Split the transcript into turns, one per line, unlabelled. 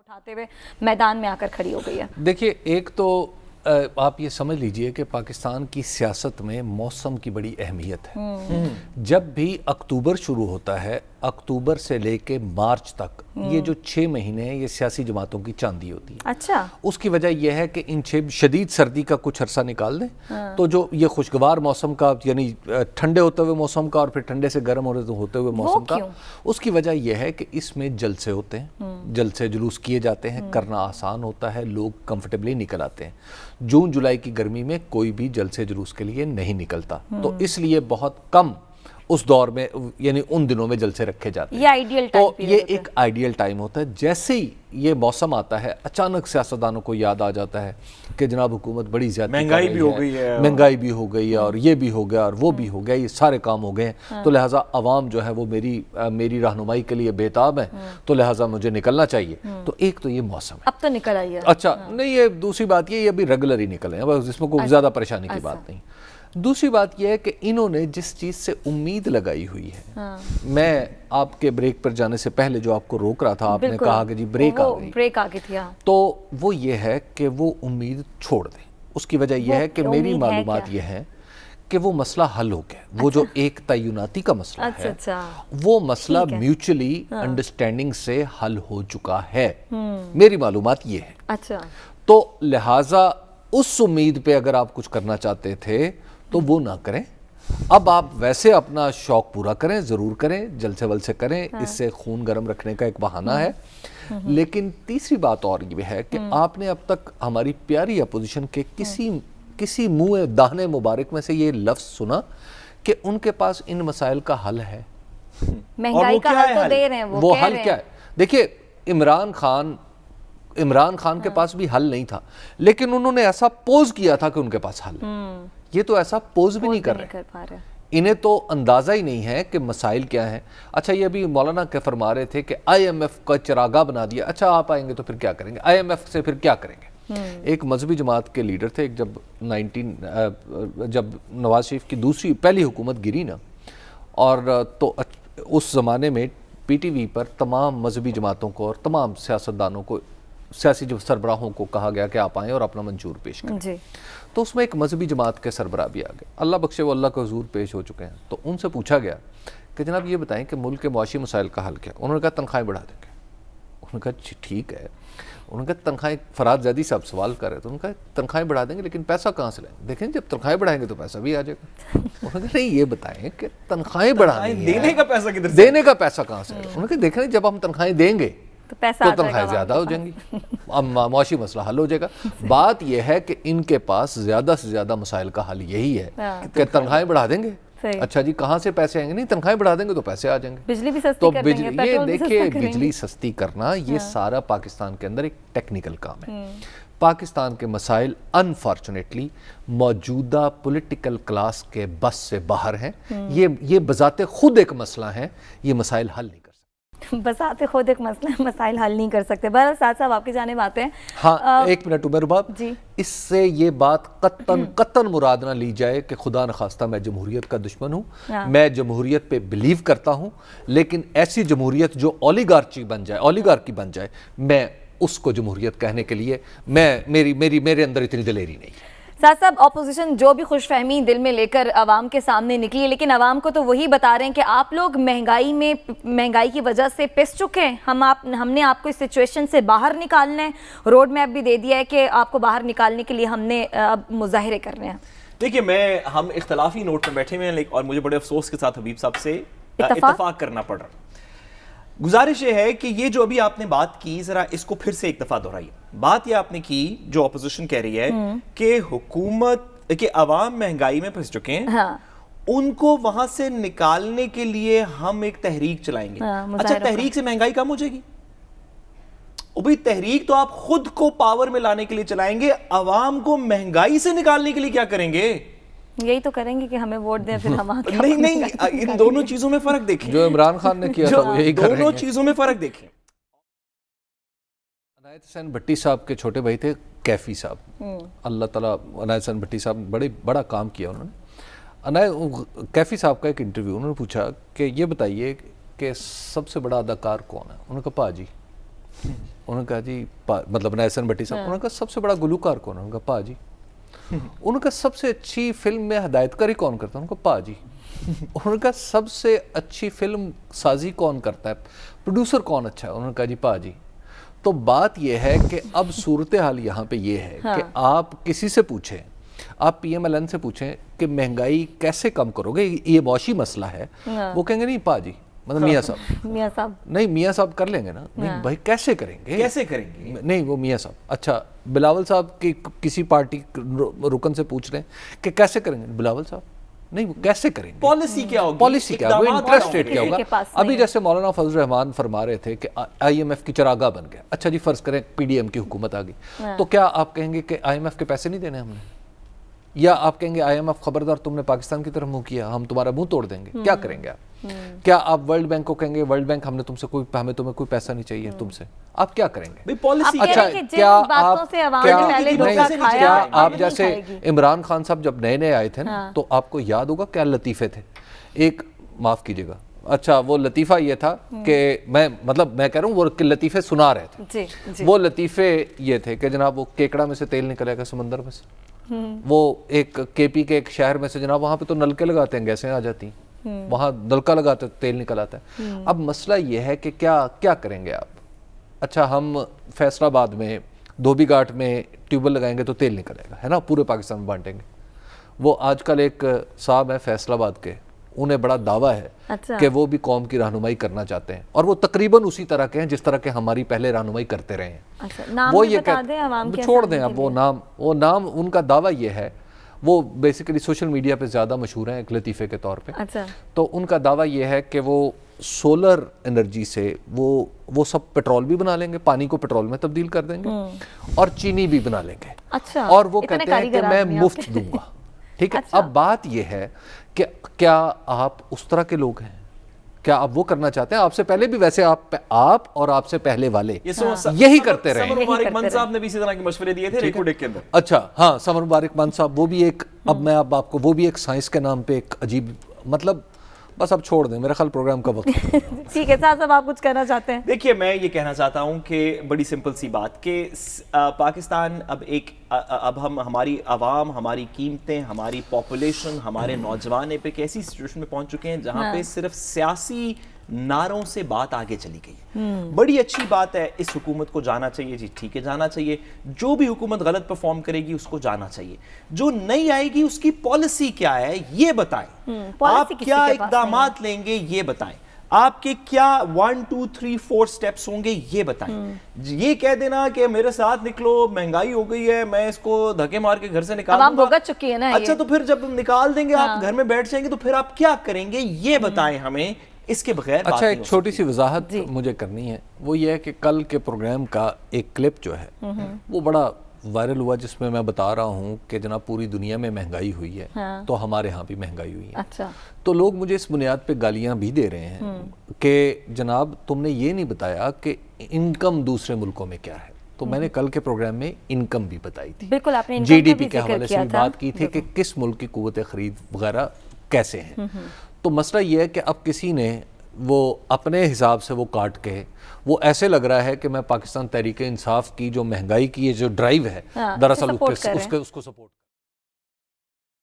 اٹھاتے ہوئے میدان میں آ کر کھڑی ہو گئی ہے.
دیکھیے ایک تو آپ یہ سمجھ لیجئے کہ پاکستان کی سیاست میں موسم کی بڑی اہمیت ہے. جب بھی اکتوبر شروع ہوتا ہے، اکتوبر سے لے کے مارچ تک یہ جو 6 مہینے ہیں یہ سیاسی جماعتوں کی چاندی ہوتی ہے.
اچھا.
اس کی وجہ یہ ہے کہ ان شدید سردی کا کچھ عرصہ نکال دیں تو جو یہ خوشگوار موسم کا، یعنی ٹھنڈے ہوتے ہوئے موسم کا اور پھر ٹھنڈے سے گرم ہوتے ہوئے موسم کا، اس کی وجہ یہ ہے کہ اس میں جلسے ہوتے ہیں، جلسے جلوس کیے جاتے ہیں، کرنا آسان ہوتا ہے، لوگ کمفرٹیبلی نکل آتے ہیں. جون جولائی کی گرمی میں کوئی بھی جلسے جلوس کے لیے نہیں نکلتا، تو اس لیے بہت کم اس دور میں، یعنی ان دنوں میں جلسے رکھے جاتے ہیں.
یہ آئیڈیل ٹائم
تو یہ ایک آئیڈیل ٹائم ہوتا ہے. جیسے ہی یہ موسم آتا ہے اچانک سیاستدانوں کو یاد آ جاتا ہے کہ جناب حکومت بڑی زیادہ
مہنگائی بھی ہو گئی ہے،
مہنگائی بھی ہو گئی ہے، اور یہ بھی ہو گیا اور وہ بھی ہو گیا، یہ سارے کام ہو گئے ہیں، تو لہٰذا عوام جو ہے وہ میری رہنمائی کے لیے بےتاب ہے، تو لہٰذا مجھے نکلنا چاہیے. تو ایک تو یہ موسم ہے.
اب تو نکل آئی ہے.
اچھا نہیں، یہ دوسری بات یہ ابھی ریگولر ہی نکلے ہیں، اس میں کوئی زیادہ پریشانی کی بات نہیں. دوسری بات یہ ہے کہ انہوں نے جس چیز سے امید لگائی ہوئی ہے، میں آپ کے بریک پر جانے سے پہلے جو آپ کو روک رہا تھا، آپ نے کہا کہ جی بریک آ گئی تھی، تو وہ یہ ہے کہ وہ امید چھوڑ دیں. اس کی وجہ یہ ہے کہ میری معلومات یہ ہے کہ وہ مسئلہ حل ہو گیا. وہ جو ایک تعیناتی کا مسئلہ ہے وہ مسئلہ میوچلی انڈرسٹینڈنگ سے حل ہو چکا ہے، میری معلومات یہ ہے.
اچھا.
تو لہٰذا اس امید پہ اگر آپ کچھ کرنا چاہتے تھے تو وہ نہ کریں. اب آپ ویسے اپنا شوق پورا کریں، ضرور کریں، جلسے ولسے کریں، اس سے خون گرم رکھنے کا ایک بہانہ ہے. لیکن تیسری بات اور یہ ہے کہ آپ نے اب تک ہماری پیاری اپوزیشن کے کسی منہ دہنے مبارک میں سے یہ لفظ سنا کہ ان کے پاس ان مسائل کا حل ہے؟
مہنگائی کا حل تو دے رہے ہیں،
وہ حل کیا ہے؟ دیکھیے عمران خان کے پاس بھی حل نہیں تھا، لیکن انہوں نے ایسا پوز کیا تھا کہ ان کے پاس حل ہے. یہ تو ایسا پوز بھی نہیں کر رہے. انہیں تو اندازہ ہی نہیں ہے کہ مسائل کیا ہیں. اچھا یہ ابھی مولانا کے فرما رہے تھے کہ آئی ایم ایف کا چراغاہ بنا دیا. اچھا آپ آئیں گے تو پھر کیا کریں گے؟ آئی ایم ایف سے پھر کیا کریں گے؟ ایک مذہبی جماعت کے لیڈر تھے، جب نواز شریف کی پہلی حکومت گری نا، اور تو اس زمانے میں پی ٹی وی پر تمام مذہبی جماعتوں کو اور تمام سیاستدانوں کو، سیاسی سربراہوں کو کہا گیا کہ آپ آئیں اور اپنا منشور پیش کریں. تو اس میں ایک مذہبی جماعت کے سربراہ بھی آ گئے، اللہ بخشے وہ اللہ کے حضور پیش ہو چکے ہیں. تو ان سے پوچھا گیا کہ جناب یہ بتائیں کہ ملک کے معاشی مسائل کا حل کیا؟ انہوں نے کہا تنخواہیں بڑھا دیں گے. انہوں نے کہا ٹھیک ہے. انہوں نے کہا تنخواہیں، فراد زیدی صاحب سوال کر رہے تو انہوں نے کہا تنخواہیں بڑھا دیں گے لیکن پیسہ کہاں سے لائیں؟ دیکھیں جب تنخواہیں بڑھائیں گے تو پیسہ بھی آ جائے گا. انہوں نے کہا نہیں یہ بتائیں کہ تنخواہیں بڑھانی ہے،
دینے کا پیسہ کدھر سے؟
دینے کا پیسہ کہاں سے؟ انہوں نے کہا دیکھیں جب ہم تنخواہیں دیں گے تو تنخواہیں زیادہ ہو جائیں گی، اب معاشی مسئلہ حل ہو جائے گا. بات یہ ہے کہ ان کے پاس زیادہ سے زیادہ مسائل کا حل یہی ہے کہ تنخواہیں بڑھا دیں گے. اچھا جی کہاں سے پیسے آئیں گے؟ نہیں تنخواہیں بڑھا دیں گے تو پیسے آ جائیں گے.
بجلی بھی سستی کر دیں گے.
یہ دیکھیے بجلی سستی کرنا یہ سارا پاکستان کے اندر ایک ٹیکنیکل کام ہے. پاکستان کے مسائل انفارچونیٹلی موجودہ پولیٹیکل کلاس کے بس سے باہر ہیں. یہ بذات خود ایک مسئلہ ہے، یہ مسائل حل نہیں کر سکتے.
بذات خود ایک مسئلہ، مسائل حل نہیں کر سکتے. بہرحال ساتھ صاحب آپ کی جانب آتے ہیں.
ہاں ایک منٹ عمر باب، اس سے یہ بات قطعاً مراد نہ لی جائے کہ خدا نخواستہ میں جمہوریت کا دشمن ہوں. میں جمہوریت پہ بلیو کرتا ہوں، لیکن ایسی جمہوریت جو اولیگارکی بن جائے، میں اس کو جمہوریت کہنے کے لیے میرے اندر اتنی دلیری نہیں.
ساتھ صاحب اپوزیشن جو بھی خوش فہمی دل میں لے کر عوام کے سامنے نکلی ہے، لیکن عوام کو تو وہی بتا رہے ہیں کہ آپ لوگ مہنگائی کی وجہ سے پس چکے ہیں. ہم نے آپ کو اس سچویشن سے باہر نکالنا ہے. روڈ میپ بھی دے دیا ہے کہ آپ کو باہر نکالنے کے لیے ہم نے اب مظاہرے کرنے ہیں.
دیکھیے ہم اختلافی نوٹ پر بیٹھے ہوئے ہیں، اور مجھے بڑے افسوس کے ساتھ حبیب صاحب سے اتفاق کرنا پڑ رہا. گزارش یہ ہے کہ یہ جو ابھی آپ نے بات کی ذرا اس کو پھر سے ایک دفعہ دہرائیے. بات یہ آپ نے کی جو اپوزیشن کہہ رہی ہے کہ کہ عوام مہنگائی میں پھنس چکے ہیں، ان کو وہاں سے نکالنے کے لیے ہم ایک تحریک چلائیں گے. اچھا تحریک سے مہنگائی کم ہو جائے گی؟ ابھی تحریک تو آپ خود کو پاور میں لانے کے لیے چلائیں گے، عوام کو مہنگائی سے نکالنے کے لیے کیا کریں گے؟
یہی تو کریں گے کہ ہمیں ووٹ دیں پھر ہم
نہیں ان دونوں چیزوں میں فرق دیکھیں.
جو عمران خان نے کیا تھا وہ یہی کر رہے ہیں.
دونوں چیزوں میں فرق دیکھیں.
عنایت حسین بھٹی صاحب کے چھوٹے بھائی تھے کیفی صاحب، اللہ تعالیٰ عنایت حسین بھٹی صاحب بڑا کام کیا انہوں نے. کیفی صاحب کا ایک انٹرویو، انہوں نے پوچھا کہ یہ بتائیے کہ سب سے بڑا اداکار کون ہے؟ انہوں نے کہا پا جی. انہوں نے کہا جی مطلب نیسن بٹی صاحب. انہوں نے کہا سب سے بڑا گلوکار کون ہے؟ انہوں نے کہا پا جی. انہوں نے کہا سب سے اچھی فلم میں ہدایت کاری کون کرتا ہے؟ انہوں نے کہا پا جی. انہوں نے کہا سب سے اچھی فلم سازی کون کرتا ہے؟ پروڈیوسر کون اچھا ہے؟ انہوں نے کہا جی پا جی. تو بات یہ ہے کہ اب صورتحال یہاں پہ یہ ہے کہ آپ کسی سے پوچھیں, آپ پی ایم ایل این سے پوچھیں کہ مہنگائی کیسے کم کرو گے, یہ معاشی مسئلہ ہے, وہ کہیں گے نہیں پا جی, مطلب میاں صاحب نہیں, میاں صاحب کر لیں گے نا. نہیں بھائی کیسے کریں گے, نہیں وہ میاں صاحب. اچھا بلاول صاحب کی کسی پارٹی رکن سے پوچھ رہے ہیں کہ کیسے کریں گے, بلاول صاحب نہیں وہ کیسے کریں گے,
پالیسی کیا ہوگی,
پالیسی کیا ہوگا, انٹرسٹ ریٹ کیا ہوگا. ابھی جیسے مولانا فضل الرحمان فرما رہے تھے کہ آئی ایم ایف کی چراگاہ بن گیا. اچھا جی فرض کریں پی ڈی ایم کی حکومت آ گئی, تو کیا آپ کہیں گے کہ آئی ایم ایف کے پیسے نہیں دینے ہم نے, یا آپ کہیں گے آئی ایم ایف خبردار تم نے پاکستان کی طرف منہ کیا, ہم تمہارا منہ توڑ دیں گے؟ کیا کریں گے آپ؟ کیا آپ ورلڈ بینک کو کہیں گے ورلڈ بینک ہمیں تمہیں کوئی پیسہ نہیں چاہیے تم سے, آپ کیا کریں گے؟
اچھا کیا
آپ جیسے عمران خان صاحب جب نئے نئے آئے تھے نا, تو آپ کو یاد ہوگا کیا لطیفے تھے, ایک معاف کیجیے گا, اچھا وہ لطیفہ یہ تھا کہ میں کہہ رہا ہوں وہ لطیفے سنا رہے تھے, وہ لطیفے یہ تھے کہ جناب وہ کیکڑا میں سے تیل نکلے گا سمندر میں سے, وہ ایک کے پی کے ایک شہر میں سے جناب وہاں پہ تو نلکے لگاتے ہیں گیسیں آ جاتی ہیں, وہاں نلکا لگاتے تیل نکل آتا ہے. اب مسئلہ یہ ہے کہ کیا کریں گے آپ؟ اچھا ہم فیصل آباد میں دھوبی گھاٹ میں ٹیوب ویل لگائیں گے تو تیل نکلے گا, ہے نا, پورے پاکستان میں بانٹیں گے. وہ آج کل ایک صاحب ہیں فیصل آباد کے, انہیں بڑا دعویٰ ہے کہ وہ بھی قوم کی رہنمائی کرنا چاہتے ہیں, اور وہ تقریباً اسی طرح کے ہیں جس طرح کے ہماری پہلے رہنمائی کرتے رہے ہیں. وہ یہ چھوڑ دیں اب وہ نام ان کا دعویٰ یہ ہے, وہ بیسیکلی سوشل میڈیا پہ زیادہ مشہور ہیں ایک لطیفے کے طور پہ. تو ان کا دعویٰ یہ ہے کہ وہ سولر انرجی سے وہ سب پیٹرول بھی بنا لیں گے, پانی کو پیٹرول میں تبدیل کر دیں گے, اور چینی بھی بنا لیں گے, اور وہ کہتے ہیں کہ میں مفت دوں گا. ٹھیک ہے, اب بات یہ ہے کہ کیا آپ اس طرح کے لوگ ہیں, کیا آپ وہ کرنا چاہتے ہیں؟ آپ سے پہلے بھی ویسے آپ اور آپ سے پہلے والے یہی کرتے رہے.
سمر مبارک من صاحب نے بھی اسی طرح کے مشورے دیے تھے ریکو ڈیک کے اندر.
اچھا ہاں سمر مبارک من صاحب, وہ بھی ایک, اب میں اب آپ کو وہ بھی ایک سائنس کے نام پہ ایک عجیب, مطلب بس اب چھوڑ دیں, میرا خیال پروگرام کا وقت.
ٹھیک ہے صاحب آپ کچھ کہنا چاہتے ہیں؟
دیکھیے میں یہ کہنا چاہتا ہوں کہ بڑی سمپل سی بات کہ پاکستان اب ہماری عوام, ہماری قیمتیں, ہماری پاپولیشن, ہمارے نوجوان ایک ایسی سچویشن میں پہنچ چکے ہیں جہاں پہ صرف سیاسی نعروں سے بات آگے چلی گئی. بڑی اچھی بات ہے, اس حکومت کو جانا چاہیے جی, ٹھیک ہے جانا چاہیے. جو بھی حکومت غلط پرفارم کرے گی اس کو جانا چاہیے. جو نہیں آئے گی اس کی پالیسی کیا ہے یہ بتائیں, آپ کیا اقدامات لیں گے یہ بتائیں, آپ کے کیا 1 2 3 4 سٹیپس ہوں گے یہ بتائیں. یہ کہہ دینا کہ میرے ساتھ نکلو, مہنگائی ہو گئی ہے, میں اس کو دھکے مار کے گھر سے نکال دوں گا,
چکی ہے نا.
اچھا تو پھر جب نکال دیں گے آپ گھر میں بیٹھ جائیں گے, تو پھر آپ کیا کریں گے یہ بتائیں ہمیں, اس کے بغیر.
اچھا ایک چھوٹی سی وضاحت مجھے کرنی ہے, وہ یہ ہے کہ کل کے پروگرام کا ایک کلپ جو ہے وہ بڑا وائرل ہوا, جس میں بتا رہا ہوں کہ جناب پوری دنیا میں مہنگائی ہوئی ہے, تو ہمارے ہاں بھی مہنگائی ہوئی ہے. تو لوگ مجھے اس بنیاد پہ گالیاں بھی دے رہے ہیں کہ جناب تم نے یہ نہیں بتایا کہ انکم دوسرے ملکوں میں کیا ہے. تو میں نے کل کے پروگرام میں انکم بھی بتائی تھی,
بالکل آپ نے
جی ڈی پی کے حوالے سے بھی بات کی تھی کہ کس ملک کی قوت خرید وغیرہ کیسے ہیں. تو مسئلہ یہ ہے کہ اب کسی نے وہ اپنے حساب سے وہ کاٹ کے, وہ ایسے لگ رہا ہے کہ میں پاکستان تحریک انصاف کی جو مہنگائی کی جو ڈرائیو ہے دراصل اس کو سپورٹ